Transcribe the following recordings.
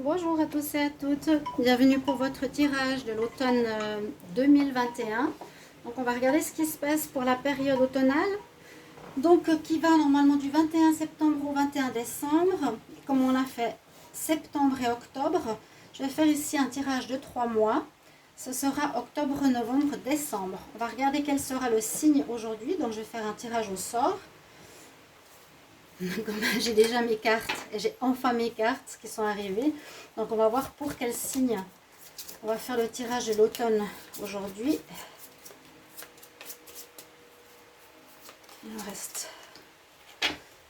Bonjour à tous et à toutes, bienvenue pour votre tirage de l'automne 2021. Donc on va regarder ce qui se passe pour la période automnale, donc qui va normalement du 21 septembre au 21 décembre. Comme on a fait septembre et octobre, je vais faire ici un tirage de 3 mois. Ce sera octobre, novembre, décembre. On va regarder quel sera le signe aujourd'hui, donc je vais faire un tirage au sort. J'ai déjà mes cartes et j'ai enfin mes cartes qui sont arrivées. Donc on va voir pour quel signe. On va faire le tirage de l'automne aujourd'hui. Il en reste.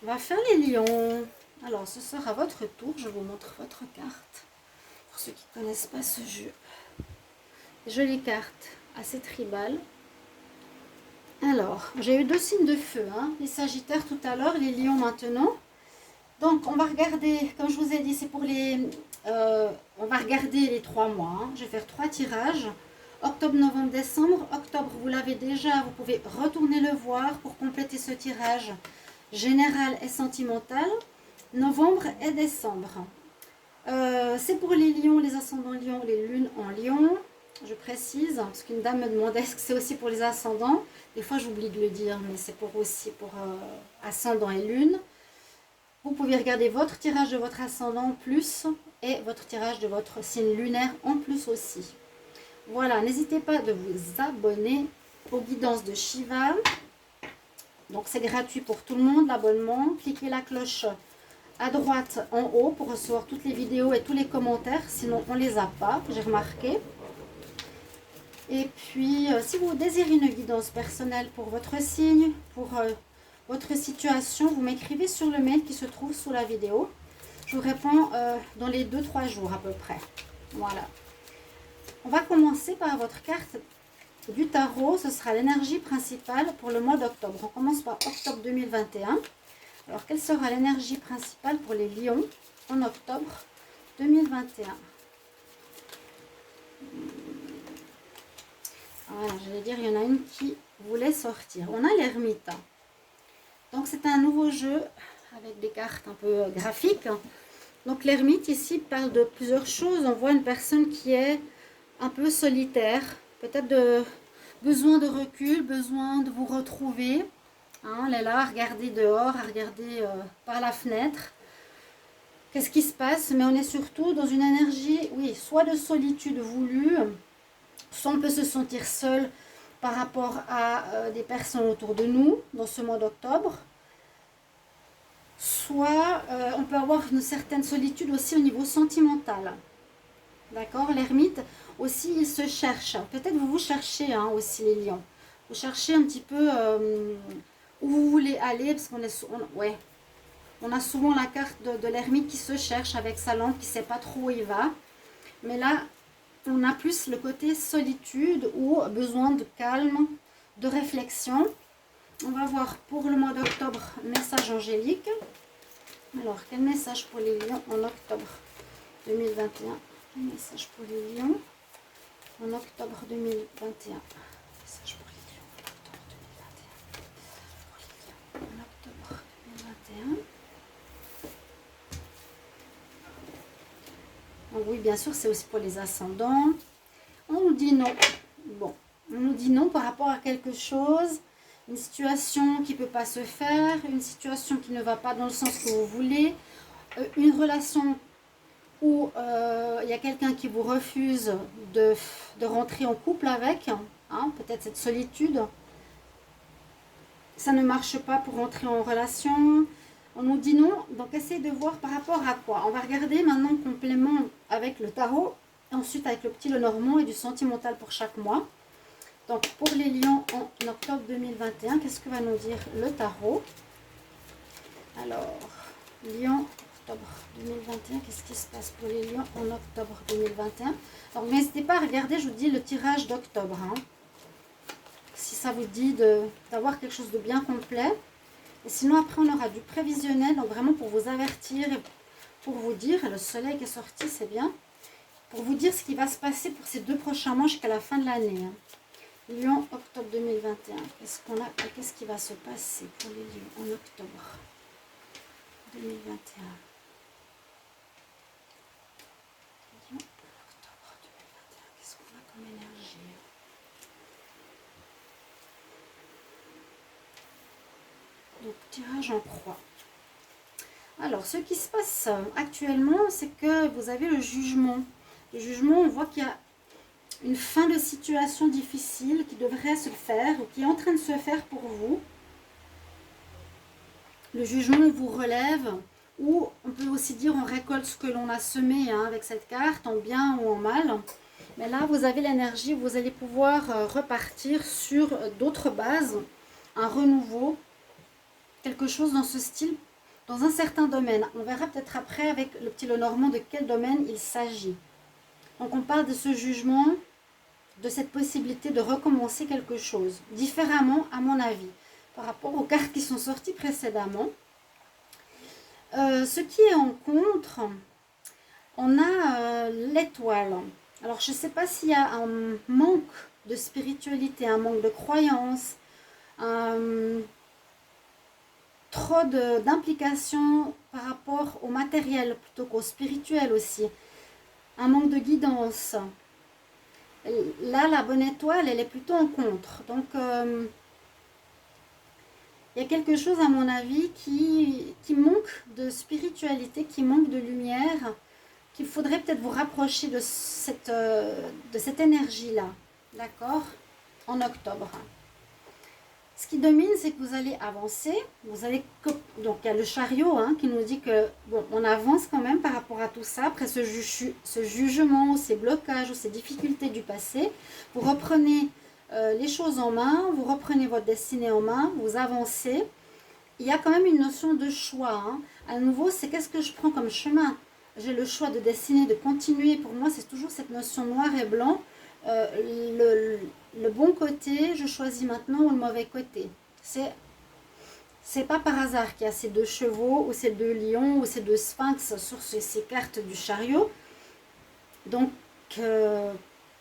On va faire les lions. Alors ce sera votre tour. Je vous montre votre carte. Pour ceux qui ne connaissent pas ce jeu. Jolie carte, assez tribale. Alors, j'ai eu deux signes de feu. Les sagittaires tout à l'heure, les lions maintenant. Donc, on va regarder, comme je vous ai dit, c'est pour les... on va regarder les 3 mois. Je vais faire 3 tirages. Octobre, novembre, décembre. Octobre, vous l'avez déjà. Vous pouvez retourner le voir pour compléter ce tirage général et sentimental. Novembre et décembre. C'est pour les lions, les ascendants lions, les lunes en lion. Je précise, parce qu'une dame me demandait est-ce que c'est aussi pour les ascendants. Des fois, j'oublie de le dire, mais c'est aussi pour ascendant et lune. Vous pouvez regarder votre tirage de votre ascendant en plus et votre tirage de votre signe lunaire en plus aussi. Voilà, n'hésitez pas de vous abonner aux guidances de Shiva. Donc, c'est gratuit pour tout le monde, l'abonnement. Cliquez la cloche à droite en haut pour recevoir toutes les vidéos et tous les commentaires. Sinon, on ne les a pas, j'ai remarqué. Et puis, si vous désirez une guidance personnelle pour votre signe, pour votre situation, vous m'écrivez sur le mail qui se trouve sous la vidéo. Je vous réponds dans les 2-3 jours à peu près. Voilà. On va commencer par votre carte du tarot. Ce sera l'énergie principale pour le mois d'octobre. On commence par octobre 2021. Alors, quelle sera l'énergie principale pour les lions en octobre 2021? Voilà, j'allais dire, il y en a une qui voulait sortir. On a l'ermite. Donc, c'est un nouveau jeu avec des cartes un peu graphiques. Donc, l'ermite ici parle de plusieurs choses. On voit une personne qui est un peu solitaire, peut-être de besoin de recul, besoin de vous retrouver. Elle est là à regarder dehors, à regarder par la fenêtre. Qu'est-ce qui se passe? Mais on est surtout dans une énergie, oui, soit de solitude voulue, soit on peut se sentir seul par rapport à des personnes autour de nous dans ce mois d'octobre. Soit on peut avoir une certaine solitude aussi au niveau sentimental. D'accord? L'ermite aussi, il se cherche. Peut-être vous cherchez aussi les lions. Vous cherchez un petit peu où vous voulez aller, parce on a souvent la carte de l'ermite qui se cherche avec sa lampe, qui ne sait pas trop où il va. Mais là, on a plus le côté solitude ou besoin de calme, de réflexion. On va voir pour le mois d'octobre, message angélique. Alors, quel message pour les lions en octobre 2021? Un message pour les lions en octobre 2021. Message pour les lions en octobre 2021. Pour les lions en octobre 2021. Donc oui, bien sûr, c'est aussi pour les ascendants. On nous dit non. Bon, on nous dit non par rapport à quelque chose, une situation qui ne peut pas se faire, une situation qui ne va pas dans le sens que vous voulez, une relation où il y a quelqu'un qui vous refuse de rentrer en couple avec, peut-être cette solitude. Ça ne marche pas pour rentrer en relation. On nous dit non, donc essayez de voir par rapport à quoi. On va regarder maintenant complément avec le tarot, ensuite avec le petit Lenormand et du sentimental pour chaque mois. Donc pour les lions en octobre 2021, qu'est-ce que va nous dire le tarot? Alors, lion, octobre 2021, qu'est-ce qui se passe pour les lions en octobre 2021? Alors n'hésitez pas à regarder, je vous dis, le tirage d'octobre. Si ça vous dit d'avoir quelque chose de bien complet. Et sinon, après, on aura du prévisionnel, donc vraiment pour vous avertir et pour vous dire, le soleil qui est sorti, c'est bien, pour vous dire ce qui va se passer pour ces 2 prochains mois jusqu'à la fin de l'année. Lion, octobre 2021. Qu'est-ce qu'on a et qu'est-ce qui va se passer pour les lions en octobre 2021? tirage en croix. Alors, ce qui se passe actuellement, c'est que vous avez le jugement. Le jugement, on voit qu'il y a une fin de situation difficile qui devrait se faire ou qui est en train de se faire pour vous. Le jugement vous relève, ou on peut aussi dire on récolte ce que l'on a semé avec cette carte, en bien ou en mal. Mais là, vous avez l'énergie, vous allez pouvoir repartir sur d'autres bases, un renouveau, quelque chose dans ce style, dans un certain domaine. On verra peut-être après avec le petit Lenormand de quel domaine il s'agit. Donc on parle de ce jugement, de cette possibilité de recommencer quelque chose, différemment à mon avis, par rapport aux cartes qui sont sorties précédemment. Ce qui est en contre, on a l'étoile. Alors je ne sais pas s'il y a un manque de spiritualité, un manque de croyance, trop d'implication par rapport au matériel plutôt qu'au spirituel aussi. Un manque de guidance. Là, la bonne étoile, elle est plutôt en contre. Donc, il y a quelque chose, à mon avis, qui manque de spiritualité, qui manque de lumière, qu'il faudrait peut-être vous rapprocher de cette énergie-là. D'accord? En octobre. Ce qui domine, c'est que vous allez avancer. Donc, il y a le chariot qui nous dit que bon, on avance quand même par rapport à tout ça. Après ce jugement, ces blocages ou ces difficultés du passé, vous reprenez les choses en main, vous reprenez votre destinée en main, vous avancez. Il y a quand même une notion de choix. À nouveau, c'est qu'est-ce que je prends comme chemin? J'ai le choix de destinée, de continuer. Pour moi, c'est toujours cette notion noir et blanc. Le bon côté, je choisis maintenant, ou le mauvais côté. C'est pas par hasard qu'il y a ces deux chevaux, ou ces deux lions, ou ces deux sphinx sur ces cartes du chariot. Donc,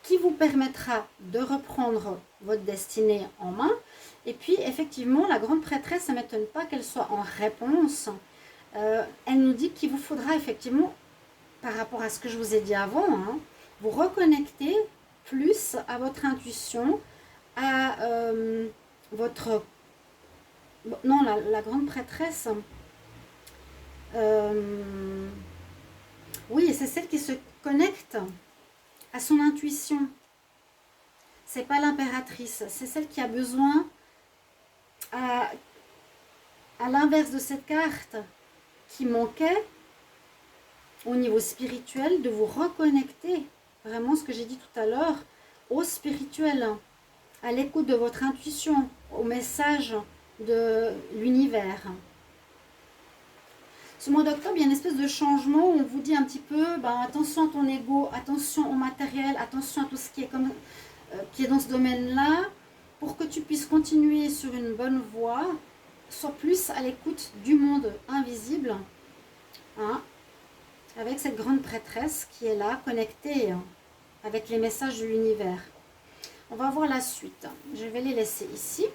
qui vous permettra de reprendre votre destinée en main. Et puis, effectivement, la grande prêtresse, ça ne m'étonne pas qu'elle soit en réponse. Elle nous dit qu'il vous faudra effectivement, par rapport à ce que je vous ai dit avant, vous reconnecter plus à votre intuition, à votre... Non, la grande prêtresse, oui, c'est celle qui se connecte à son intuition. C'est pas l'impératrice, c'est celle qui a besoin, à l'inverse de cette carte qui manquait au niveau spirituel, de vous reconnecter, vraiment ce que j'ai dit tout à l'heure, au spirituel, à l'écoute de votre intuition, au message de l'univers. Ce mois d'octobre, il y a une espèce de changement où on vous dit un petit peu, attention à ton ego, attention au matériel, attention à tout ce qui est dans ce domaine-là, pour que tu puisses continuer sur une bonne voie, sois plus à l'écoute du monde invisible, avec cette grande prêtresse qui est là, connectée avec les messages de l'univers. On va voir la suite. Je vais les laisser ici.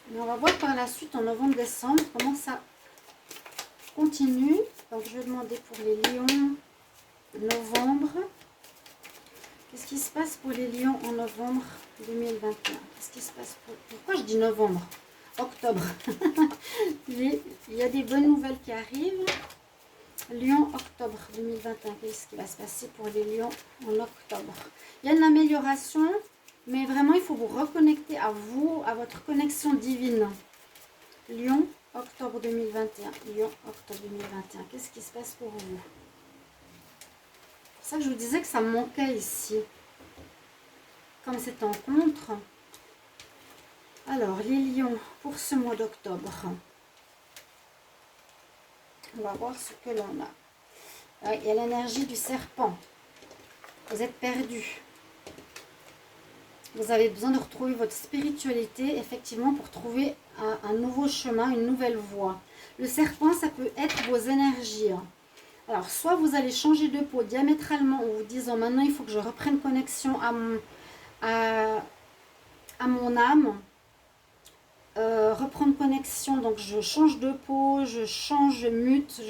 Mais on va voir par la suite en novembre-décembre comment ça continue. Donc je vais demander pour les lions novembre. Qu'est-ce qui se passe pour les lions en novembre 2021? Qu'est-ce qui se passe Pourquoi je dis novembre? Octobre. Il y a des bonnes nouvelles qui arrivent. Lion octobre 2021. Qu'est-ce qui va se passer pour les lions en octobre? Il y a une amélioration. Mais vraiment, il faut vous reconnecter à vous, à votre connexion divine. Lion, octobre 2021. Lion, octobre 2021. Qu'est-ce qui se passe pour vous? C'est pour ça que je vous disais que ça me manquait ici. Comme c'est en contre. Alors, les lions, pour ce mois d'octobre. On va voir ce que l'on a. Il y a l'énergie du serpent. Vous êtes perdu. Vous avez besoin de retrouver votre spiritualité, effectivement, pour trouver un nouveau chemin, une nouvelle voie. Le serpent, ça peut être vos énergies. Alors, soit vous allez changer de peau diamétralement en vous disant, maintenant, il faut que je reprenne connexion à mon âme. Reprendre connexion, donc je change de peau, je change, je mute,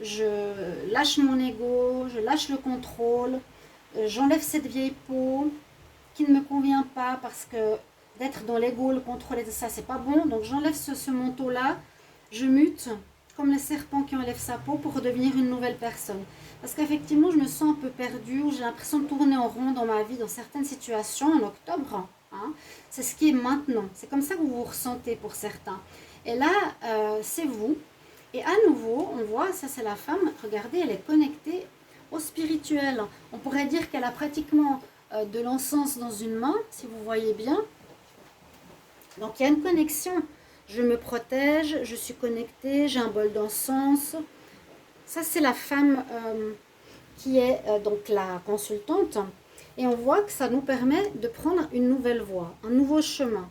je lâche mon ego, je lâche le contrôle, j'enlève cette vieille peau qui ne me convient pas parce que d'être dans l'ego, le contrôle et tout ça, c'est pas bon. Donc j'enlève ce manteau-là, je mute comme le serpent qui enlève sa peau pour devenir une nouvelle personne. Parce qu'effectivement, je me sens un peu perdue, ou j'ai l'impression de tourner en rond dans ma vie, dans certaines situations, en octobre. Hein. C'est ce qui est maintenant. C'est comme ça que vous vous ressentez pour certains. Et là, c'est vous. Et à nouveau, on voit, ça c'est la femme, regardez, elle est connectée au spirituel. On pourrait dire qu'elle a pratiquement de l'encens dans une main, si vous voyez bien. Donc il y a une connexion. Je me protège, je suis connectée, j'ai un bol d'encens. Ça, c'est la femme qui est donc la consultante. Et on voit que ça nous permet de prendre une nouvelle voie, un nouveau chemin.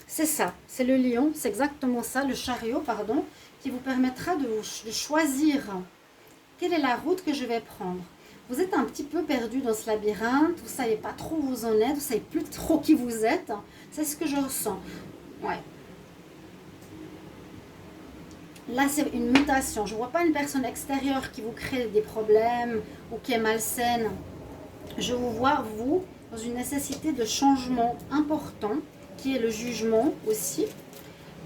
C'est ça, c'est le lion, c'est exactement ça, le chariot, pardon, qui vous permettra de choisir quelle est la route que je vais prendre. Vous êtes un petit peu perdu dans ce labyrinthe, vous ne savez pas trop où vous en êtes, vous ne savez plus trop qui vous êtes. C'est ce que je ressens. Ouais. Là, c'est une mutation. Je ne vois pas une personne extérieure qui vous crée des problèmes ou qui est malsaine. Je vous vois, vous, dans une nécessité de changement important, qui est le jugement aussi.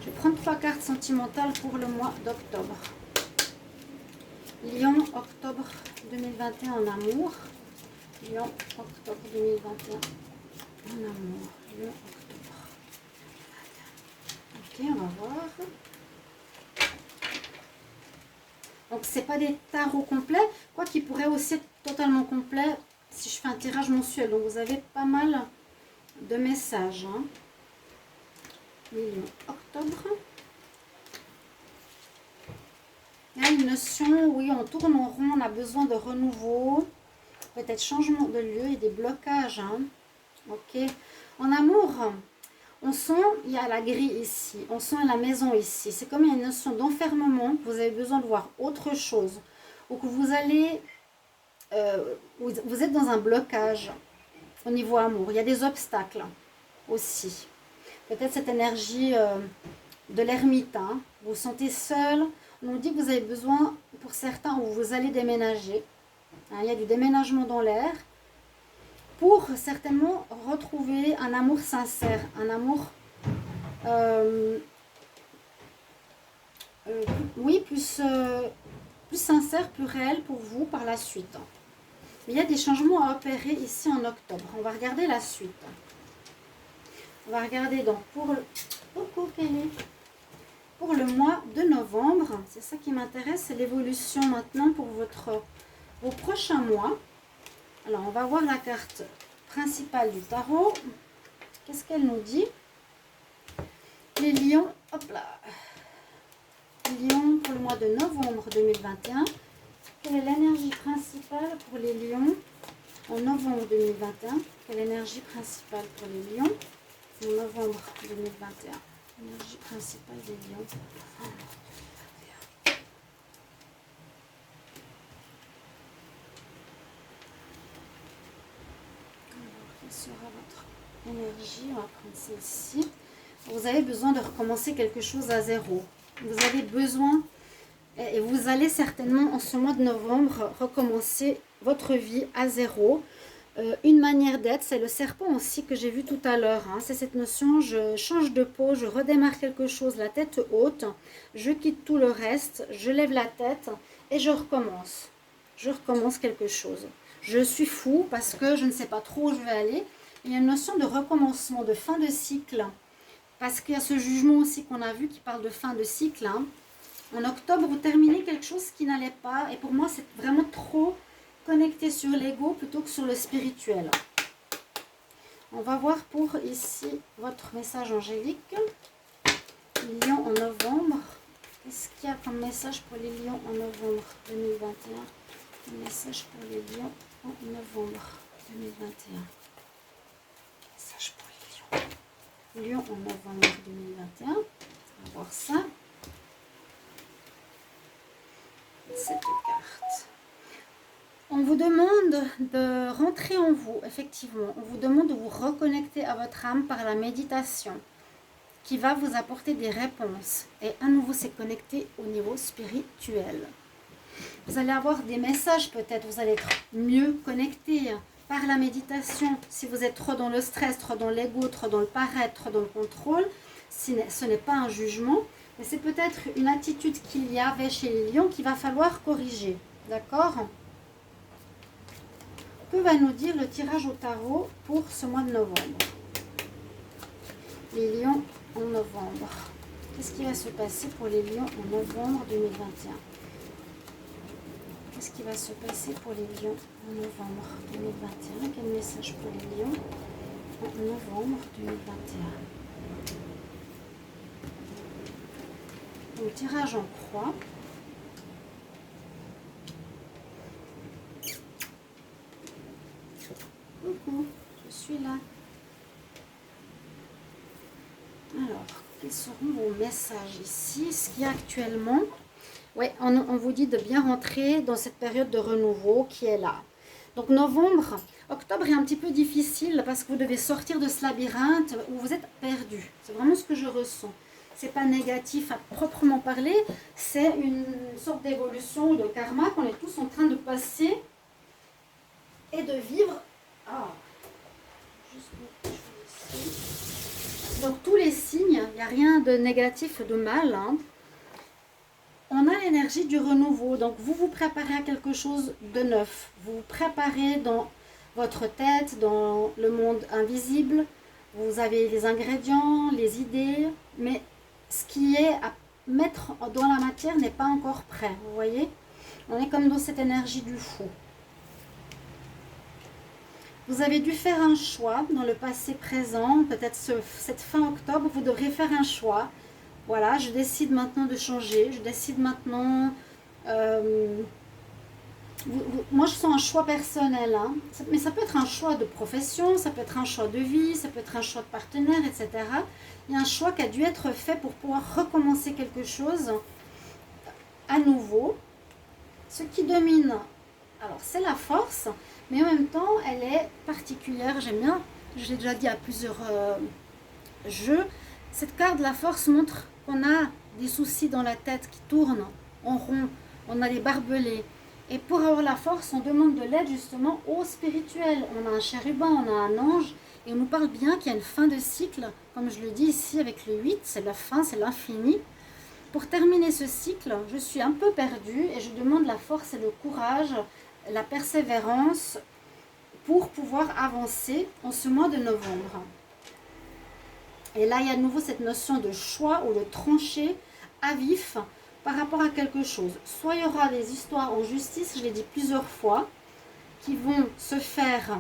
Je vais prendre 3 cartes sentimentales pour le mois d'octobre. Lion, octobre 2021 en amour. Lion, octobre 2021 en amour. Lion, octobre 2021. Ok, on va voir. Donc, ce n'est pas des tarots complets, quoi qu'il pourrait aussi être totalement complet si je fais un tirage mensuel. Donc, vous avez pas mal de messages. Hein. Lion, octobre. Il y a une notion, oui, on tourne en rond, on a besoin de renouveau, peut-être changement de lieu et des blocages. Hein. Ok. En amour, on sent, il y a la grille ici, on sent la maison ici. C'est comme une notion d'enfermement, vous avez besoin de voir autre chose. Ou que vous allez, vous êtes dans un blocage au niveau amour. Il y a des obstacles aussi. Peut-être cette énergie de l'ermite. Hein. Vous vous sentez seul. On nous dit que vous avez besoin, pour certains, où vous allez déménager. Hein, il y a du déménagement dans l'air. Pour certainement retrouver un amour sincère, un amour, oui, plus sincère, plus réel pour vous par la suite. Il y a des changements à opérer ici en octobre. On va regarder la suite. On va regarder donc pour le mois de novembre. C'est ça qui m'intéresse, c'est l'évolution maintenant pour vos prochains mois. Alors, on va voir la carte principale du tarot. Qu'est-ce qu'elle nous dit? Les lions, hop là. Lions pour le mois de novembre 2021. Quelle est l'énergie principale pour les lions en novembre 2021? Quelle est l'énergie principale pour les lions en novembre 2021? L'énergie principale des lions en novembre 2021. Quelle sera votre énergie? On va prendre celle-ci. Vous avez besoin de recommencer quelque chose à zéro. Vous avez besoin, et vous allez certainement en ce mois de novembre recommencer votre vie à zéro. Une manière d'être, c'est le serpent aussi que j'ai vu tout à l'heure. Hein. C'est cette notion, je change de peau, je redémarre quelque chose, la tête haute, je quitte tout le reste, je lève la tête et je recommence. Je recommence quelque chose. Je suis fou parce que je ne sais pas trop où je vais aller. Il y a une notion de recommencement, de fin de cycle. Parce qu'il y a ce jugement aussi qu'on a vu qui parle de fin de cycle. Hein. En octobre, vous terminez quelque chose qui n'allait pas. Et pour moi, c'est vraiment trop connecté sur l'ego plutôt que sur le spirituel. On va voir pour ici votre message angélique. Lion en novembre. Qu'est-ce qu'il y a comme message pour les lions en novembre 2021? Un message pour les lions en novembre 2021. Message pour les lions. Lion en novembre 2021. On va voir ça. Cette carte. On vous demande de rentrer en vous, effectivement. On vous demande de vous reconnecter à votre âme par la méditation qui va vous apporter des réponses. Et à nouveau, c'est connecté au niveau spirituel. Vous allez avoir des messages peut-être, vous allez être mieux connecté. par la méditation. Si vous êtes trop dans le stress, trop dans l'ego, trop dans le paraître, trop dans le contrôle, ce n'est pas un jugement, mais c'est peut-être une attitude qu'il y avait chez les lions qu'il va falloir corriger. D'accord? Que va nous dire le tirage au tarot pour ce mois de novembre? Les lions en novembre. Qu'est-ce qui va se passer pour les lions en novembre 2021? Qu'est-ce qui va se passer pour les lions en novembre 2021? Quel message pour les lions en novembre 2021? Donc, tirage en croix. Coucou, je suis là. Alors, quels seront vos messages ici? Ce qu'il y a actuellement, ouais, on vous dit de bien rentrer dans cette période de renouveau qui est là. Donc novembre, octobre est un petit peu difficile parce que vous devez sortir de ce labyrinthe où vous êtes perdu. C'est vraiment ce que je ressens. C'est pas négatif à proprement parler, c'est une sorte d'évolution de karma qu'on est tous en train de passer et de vivre. Ah, donc tous les signes, il n'y a rien de négatif, de mal. Hein. On a l'énergie du renouveau, donc vous vous préparez à quelque chose de neuf. Vous vous préparez dans votre tête, dans le monde invisible. Vous avez les ingrédients, les idées, mais ce qui est à mettre dans la matière n'est pas encore prêt. Vous voyez? On est comme dans cette énergie du fou. Vous avez dû faire un choix dans le passé présent, peut-être cette fin octobre, vous devrez faire un choix. Voilà, je décide maintenant de changer, je décide maintenant... moi, je sens un choix personnel, hein, mais ça peut être un choix de profession, ça peut être un choix de vie, ça peut être un choix de partenaire, etc. Il y a un choix qui a dû être fait pour pouvoir recommencer quelque chose à nouveau. Ce qui domine, alors c'est la force, mais en même temps, elle est particulière. J'aime bien, je l'ai déjà dit à plusieurs jeux, cette carte de la force montre qu'on a des soucis dans la tête qui tournent en rond, on a des barbelés. Et pour avoir la force, on demande de l'aide justement au spirituel. On a un chérubin, on a un ange, et on nous parle bien qu'il y a une fin de cycle. Comme je le dis ici avec le 8, c'est la fin, c'est l'infini. Pour terminer ce cycle, je suis un peu perdue et je demande la force et le courage, la persévérance pour pouvoir avancer en ce mois de novembre. Et là, il y a à nouveau cette notion de choix ou de trancher à vif par rapport à quelque chose. Soit il y aura des histoires en justice, je l'ai dit plusieurs fois, qui vont se faire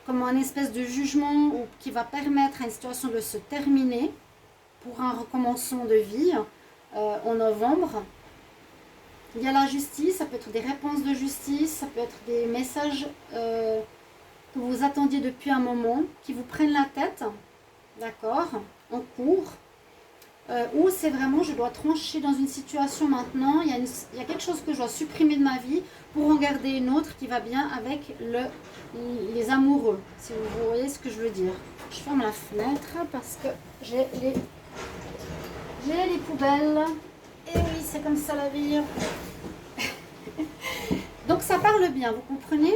comme un espèce de jugement ou qui va permettre à une situation de se terminer pour un recommencement de vie en novembre. Il y a la justice, ça peut être des réponses de justice, ça peut être des messages que vous attendiez depuis un moment, qui vous prennent la tête, d'accord, en cours. Ou c'est vraiment, je dois trancher dans une situation maintenant, il y a quelque chose que je dois supprimer de ma vie pour en garder une autre qui va bien avec les amoureux, si vous voyez ce que je veux dire. Je ferme la fenêtre parce que j'ai les poubelles. Et oui, c'est comme ça la vie. Donc ça parle bien, vous comprenez?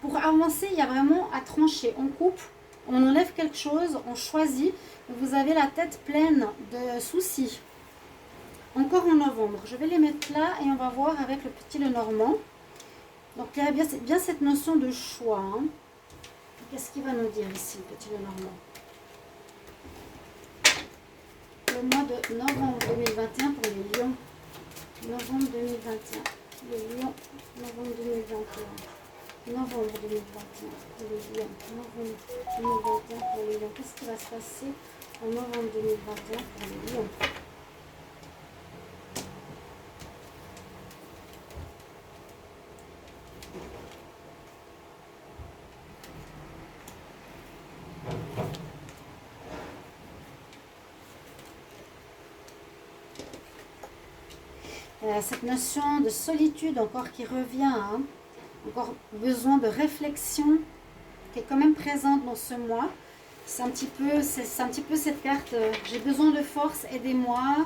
Pour avancer, il y a vraiment à trancher. On coupe, on enlève quelque chose, on choisit. Vous avez la tête pleine de soucis. Encore en novembre. Je vais les mettre là et on va voir avec le petit Lenormand. Donc il y a bien cette notion de choix. Hein. Qu'est-ce qu'il va nous dire ici, le petit Lenormand? Le mois de novembre 2021 pour les lions. Novembre 2021. Les lions, novembre 2021. Novembre 2021 pour les lions. Novembre 2021 pour les lions. Qu'est-ce qui va se passer en novembre 2021 pour les lions? Cette notion de solitude encore qui revient, hein, encore besoin de réflexion qui est quand même présente dans ce mois. C'est un petit peu cette carte, j'ai besoin de force, aidez-moi.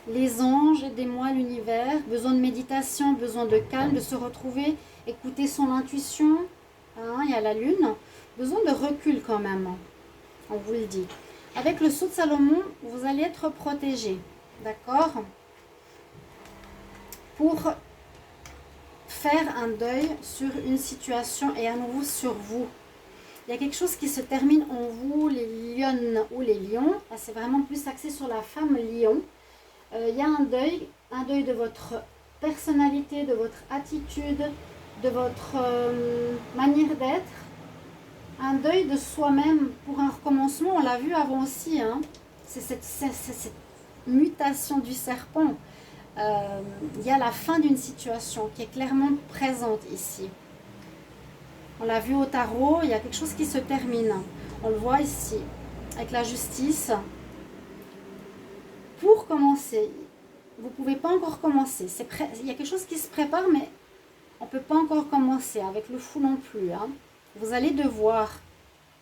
Les anges, aidez-moi l'univers. Besoin de méditation, besoin de calme, de se retrouver, écouter son intuition. Hein, il y a la lune. Besoin de recul quand même. On vous le dit. Avec le sceau de Salomon, vous allez être protégé. D'accord? Pour faire un deuil sur une situation et à nouveau sur vous. Il y a quelque chose qui se termine en vous, les lionnes ou les lions. Là, c'est vraiment plus axé sur la femme lion. Il y a un deuil de votre personnalité, de votre attitude, de votre manière d'être. Un deuil de soi-même pour un recommencement, on l'a vu avant aussi. Hein. C'est cette mutation du serpent. Il y a la fin d'une situation qui est clairement présente ici. On l'a vu au tarot, il y a quelque chose qui se termine. On le voit ici, avec la justice. Pour commencer, vous ne pouvez pas encore commencer. Il y a quelque chose qui se prépare, mais on ne peut pas encore commencer, avec le fou non plus. Hein. Vous allez devoir,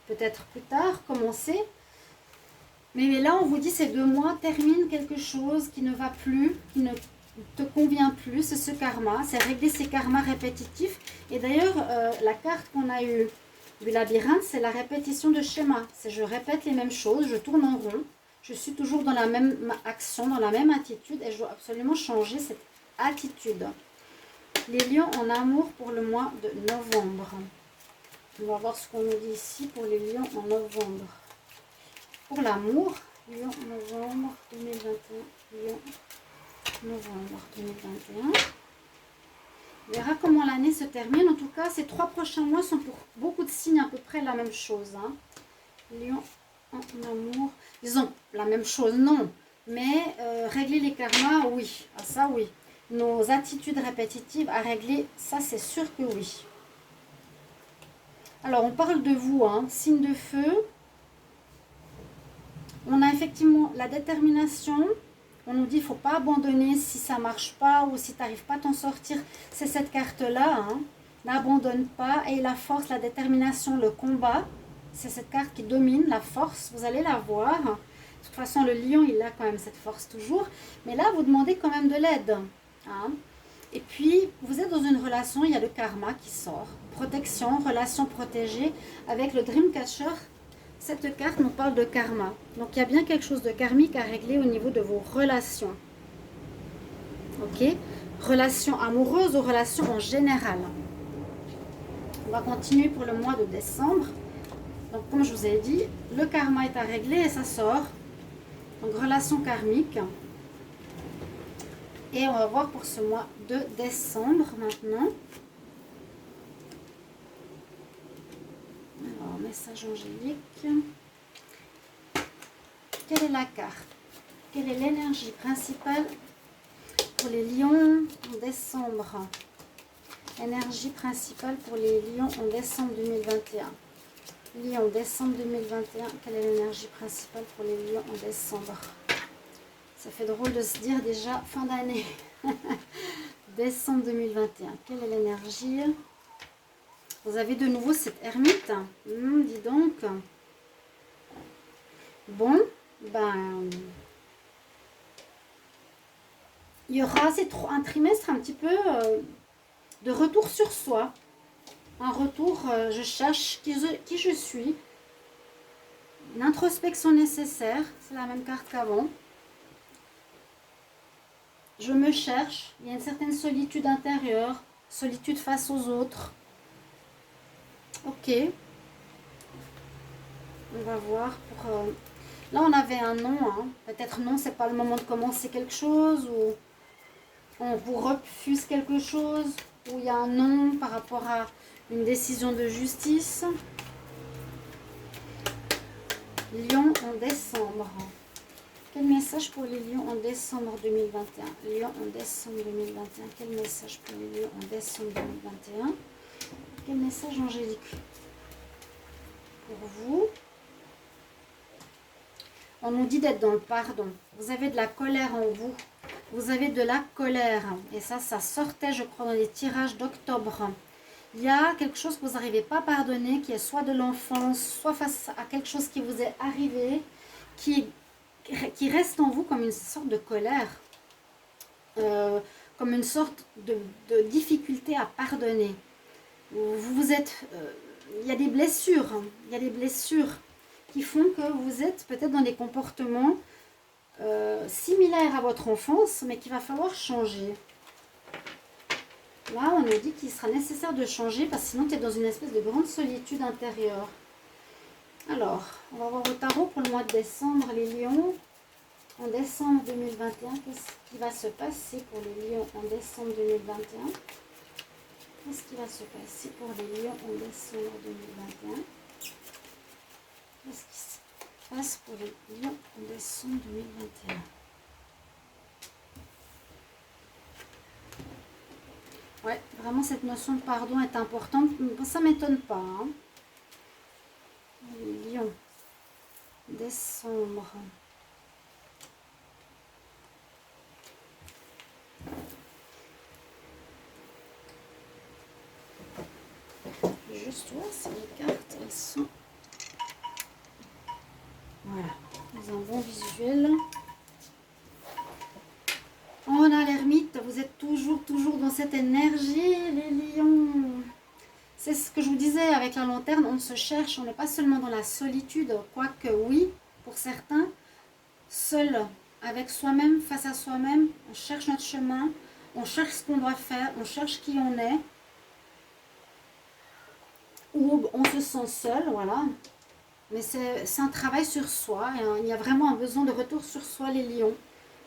peut-être plus tard, commencer. Mais là, on vous dit, ces 2 mois, termine quelque chose qui ne va plus, qui ne te convient plus, c'est ce karma, c'est régler ces karmas répétitifs. Et d'ailleurs, la carte qu'on a eue du labyrinthe, c'est la répétition de schéma. C'est je répète les mêmes choses, je tourne en rond, je suis toujours dans la même action, dans la même attitude et je dois absolument changer cette attitude. Les lions en amour pour le mois de novembre. On va voir ce qu'on nous dit ici pour les lions en novembre. Pour l'amour, lion novembre 2021, lion novembre 2021. On verra comment l'année se termine. En tout cas, ces 3 prochains mois sont pour beaucoup de signes à peu près la même chose. Hein. Lion en amour. Disons, la même chose, non. Mais régler les karmas, oui. Ah, ça, oui. Nos attitudes répétitives à régler, ça, c'est sûr que oui. Alors, on parle de vous, hein. Signe de feu. On a effectivement la détermination. On nous dit qu'il ne faut pas abandonner si ça ne marche pas ou si tu n'arrives pas à t'en sortir. C'est cette carte-là. Hein. N'abandonne pas. Et la force, la détermination, le combat. C'est cette carte qui domine, la force. Vous allez la voir. De toute façon, le lion, il a quand même cette force toujours. Mais là, vous demandez quand même de l'aide. Hein. Et puis, vous êtes dans une relation, il y a le karma qui sort. Protection, relation protégée avec le Dreamcatcher. Cette carte nous parle de karma. Donc, il y a bien quelque chose de karmique à régler au niveau de vos relations. Ok? Relations amoureuses ou relations en général. On va continuer pour le mois de décembre. Donc, comme je vous ai dit, le karma est à régler et ça sort. Donc, relation karmique. Et on va voir pour ce mois de décembre maintenant. Alors, message angélique. Quelle est la carte? Quelle est l'énergie principale pour les lions en décembre? Énergie principale pour les lions en décembre 2021. Lion, décembre 2021. Quelle est l'énergie principale pour les lions en décembre? Ça fait drôle de se dire déjà fin d'année. Décembre 2021. Quelle est l'énergie? Vous avez de nouveau cette ermite. Dis donc. Bon, ben... il y aura un trimestre un petit peu de retour sur soi. Un retour, je cherche qui je suis. Une introspection nécessaire. C'est la même carte qu'avant. Je me cherche, il y a une certaine solitude intérieure, solitude face aux autres. Ok. On va voir. Là, on avait un non. Hein. Peut-être non, c'est pas le moment de commencer quelque chose, ou on vous refuse quelque chose, ou il y a un non par rapport à une décision de justice. Lion en décembre. Quel message pour les lions en décembre 2021? Lion en décembre 2021. Quel message pour les lions en décembre 2021? Quel message angélique pour vous? On nous dit d'être dans le pardon. Vous avez de la colère en vous. Vous avez de la colère. Et ça sortait, je crois, dans les tirages d'octobre. Il y a quelque chose que vous n'arrivez pas à pardonner, qui est soit de l'enfance, soit face à quelque chose qui vous est arrivé, qui reste en vous comme une sorte de colère. comme une sorte de difficulté à pardonner. Vous êtes, il y a des blessures, il y a des blessures qui font que vous êtes peut-être dans des comportements similaires à votre enfance, mais qu'il va falloir changer. Là, on nous dit qu'il sera nécessaire de changer parce que sinon tu es dans une espèce de grande solitude intérieure. Alors, on va voir au tarot pour le mois de décembre, les lions. En décembre 2021, qu'est-ce qui va se passer pour les lions en décembre 2021? Qu'est-ce qui va se passer pour les lions en décembre 2021? Qu'est-ce qui se passe pour les lions en décembre 2021? Ouais, vraiment cette notion de pardon est importante. Ça ne m'étonne pas. Hein. Les lions, décembre. Juste voir si les cartes elles sont. Voilà, ils ont un bon visuel. On a l'ermite, vous êtes toujours dans cette énergie, les lions. C'est ce que je vous disais avec la lanterne, on se cherche, on n'est pas seulement dans la solitude, quoique oui, pour certains, seul avec soi-même, face à soi-même, on cherche notre chemin, on cherche ce qu'on doit faire, on cherche qui on est. Ou on se sent seul, voilà. Mais c'est un travail sur soi. Et il y a vraiment un besoin de retour sur soi, les lions.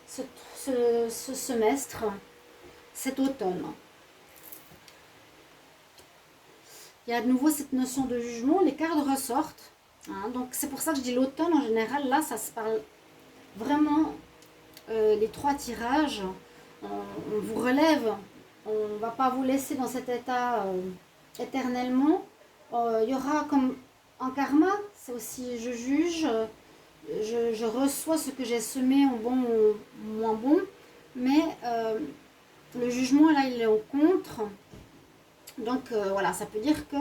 Ce semestre, cet automne. Il y a de nouveau cette notion de jugement. Les cartes ressortent. Hein, donc c'est pour ça que je dis l'automne en général. Là, ça se parle vraiment les 3 tirages. On vous relève. On ne va pas vous laisser dans cet état éternellement. Il y aura comme en karma, c'est aussi je juge, je reçois ce que j'ai semé en bon ou moins bon, mais le jugement là il est au contre. Donc voilà, ça peut dire que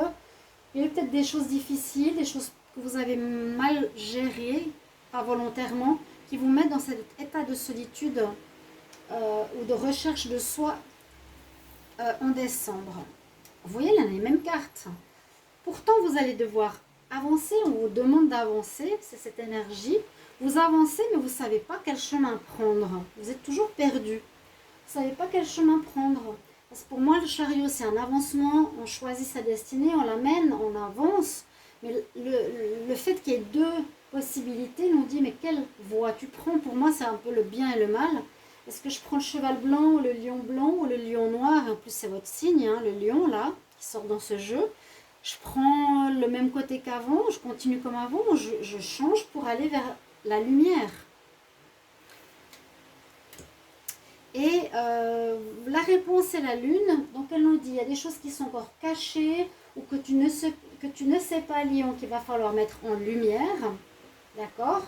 il y a peut-être des choses difficiles, des choses que vous avez mal gérées, pas volontairement, qui vous mettent dans cet état de solitude ou de recherche de soi en décembre. Vous voyez là les mêmes cartes. Pourtant, vous allez devoir avancer, on vous demande d'avancer, c'est cette énergie. Vous avancez, mais vous ne savez pas quel chemin prendre. Vous êtes toujours perdu. Vous ne savez pas quel chemin prendre. Parce que pour moi, le chariot, c'est un avancement. On choisit sa destinée, on l'amène, on avance. Mais le fait qu'il y ait 2 possibilités nous dit, mais quelle voie tu prends? Pour moi, c'est un peu le bien et le mal. Est-ce que je prends le cheval blanc ou le lion blanc ou le lion noir? En plus, c'est votre signe, hein, le lion, là, qui sort dans ce jeu. Je prends le même côté qu'avant, je continue comme avant, je change pour aller vers la lumière. Et la réponse est la lune. Donc elle nous dit, il y a des choses qui sont encore cachées ou que tu ne sais pas, lion, qu'il va falloir mettre en lumière. D'accord?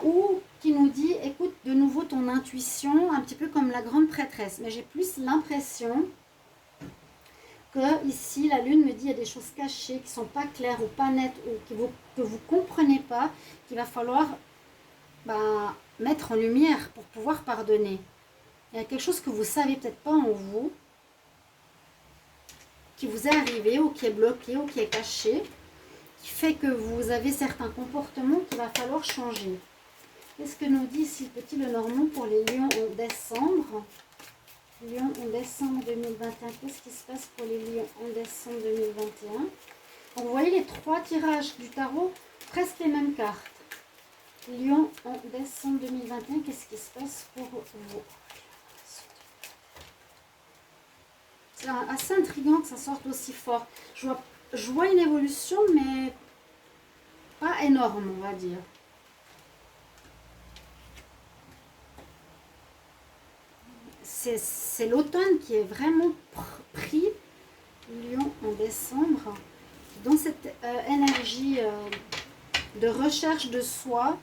Ou qui nous dit, écoute de nouveau ton intuition, un petit peu comme la grande prêtresse. Mais j'ai plus l'impression que ici la lune me dit il y a des choses cachées qui ne sont pas claires ou pas nettes ou que vous ne comprenez pas, qu'il va falloir mettre en lumière pour pouvoir pardonner. Il y a quelque chose que vous ne savez peut-être pas en vous, qui vous est arrivé ou qui est bloqué ou qui est caché, qui fait que vous avez certains comportements qu'il va falloir changer. Qu'est-ce que nous dit ici le petit Lenormand pour les lions en décembre? Lion en décembre 2021, qu'est-ce qui se passe pour les lions en décembre 2021? Donc vous voyez les 3 tirages du tarot, presque les mêmes cartes. Lion en décembre 2021, qu'est-ce qui se passe pour vous? C'est assez intriguant que ça sorte aussi fort. Je vois une évolution, mais pas énorme, on va dire. C'est l'automne qui est vraiment pris, Lion en décembre, dans cette énergie de recherche de soi.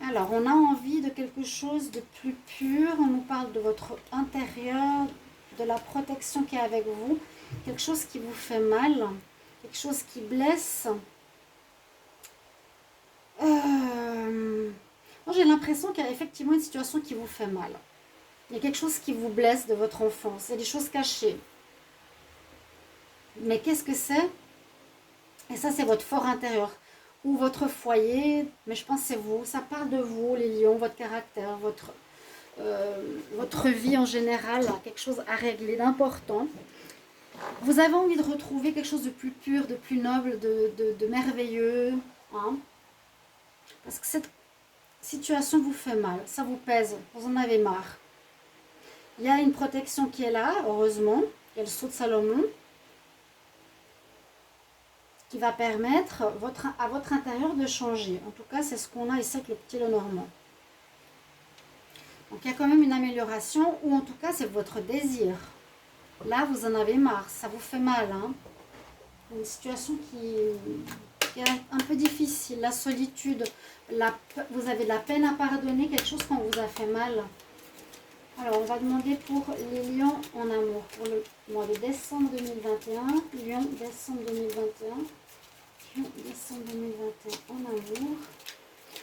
Alors, on a envie de quelque chose de plus pur. On nous parle de votre intérieur, de la protection qui est avec vous. Quelque chose qui vous fait mal, quelque chose qui blesse. Moi, j'ai l'impression qu'il y a effectivement une situation qui vous fait mal. Il y a quelque chose qui vous blesse de votre enfance. C'est des choses cachées. Mais qu'est-ce que c'est? Et ça, c'est votre fort intérieur. Ou votre foyer. Mais je pense que c'est vous. Ça parle de vous, les lions, votre caractère, votre vie en général. Quelque chose à régler, d'important. Vous avez envie de retrouver quelque chose de plus pur, de plus noble, de merveilleux. Hein? Parce que cette situation vous fait mal. Ça vous pèse. Vous en avez marre. Il y a une protection qui est là, heureusement. Il y a le sceau de Salomon qui va permettre à votre intérieur de changer. En tout cas, c'est ce qu'on a ici avec le petit Lenormand. Donc, il y a quand même une amélioration, ou en tout cas, c'est votre désir. Là, vous en avez marre. Ça vous fait mal. Hein? Une situation qui est un peu difficile. La solitude, vous avez de la peine à pardonner quelque chose qu'on vous a fait mal. Alors, on va demander pour les lions en amour, pour le mois de décembre 2021. Lion, décembre 2021. Lion, décembre 2021 en amour.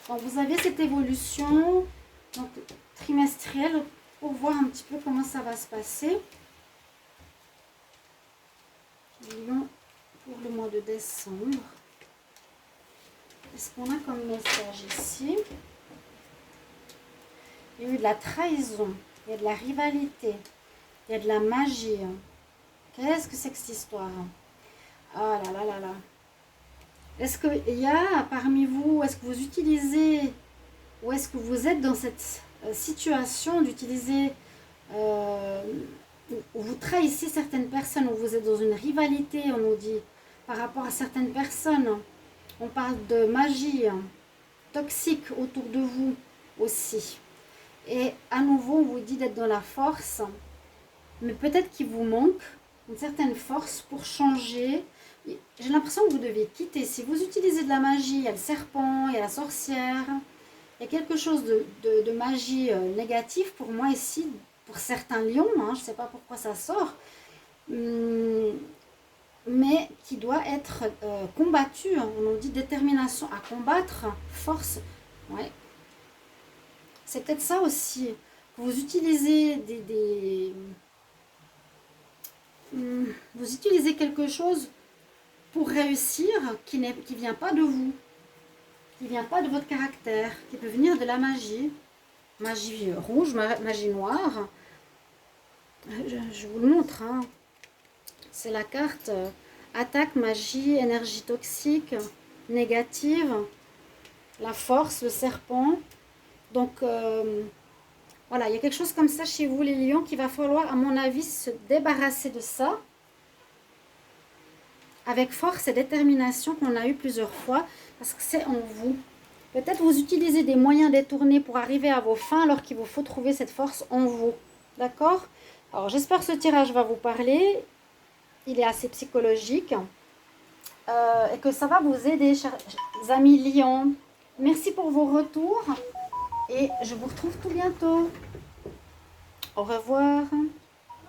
Donc, vous avez cette évolution donc, trimestrielle pour voir un petit peu comment ça va se passer. Lion, pour le mois de décembre. Qu'est-ce qu'on a comme message ici? Il y a eu de la trahison. Il y a de la rivalité, il y a de la magie. Qu'est-ce que c'est que cette histoire? Ah là là là là. Est-ce qu'il y a parmi vous, est-ce que vous utilisez, ou est-ce que vous êtes dans cette situation d'utiliser, où vous trahissez certaines personnes, où vous êtes dans une rivalité, on nous dit, par rapport à certaines personnes. On parle de magie toxique autour de vous aussi. Et à nouveau, on vous dit d'être dans la force, mais peut-être qu'il vous manque une certaine force pour changer. J'ai l'impression que vous devez quitter. Si vous utilisez de la magie, il y a le serpent, il y a la sorcière, il y a quelque chose de magie négative pour moi ici, pour certains lions, hein, je ne sais pas pourquoi ça sort, mais qui doit être combattu. On nous dit détermination à combattre, force, ouais. C'est peut-être ça aussi, que vous utilisez vous utilisez quelque chose pour réussir qui ne vient pas de vous, qui ne vient pas de votre caractère, qui peut venir de la magie, magie rouge, magie noire. Je vous le montre, hein. C'est la carte attaque, magie, énergie toxique, négative, la force, le serpent. Donc, voilà, il y a quelque chose comme ça chez vous, les lions, qu'il va falloir, à mon avis, se débarrasser de ça. Avec force et détermination qu'on a eu plusieurs fois, parce que c'est en vous. Peut-être vous utilisez des moyens détournés pour arriver à vos fins, alors qu'il vous faut trouver cette force en vous. D'accord? Alors, j'espère que ce tirage va vous parler. Il est assez psychologique. Et que ça va vous aider, chers amis lions. Merci pour vos retours. Et je vous retrouve tout bientôt. Au revoir.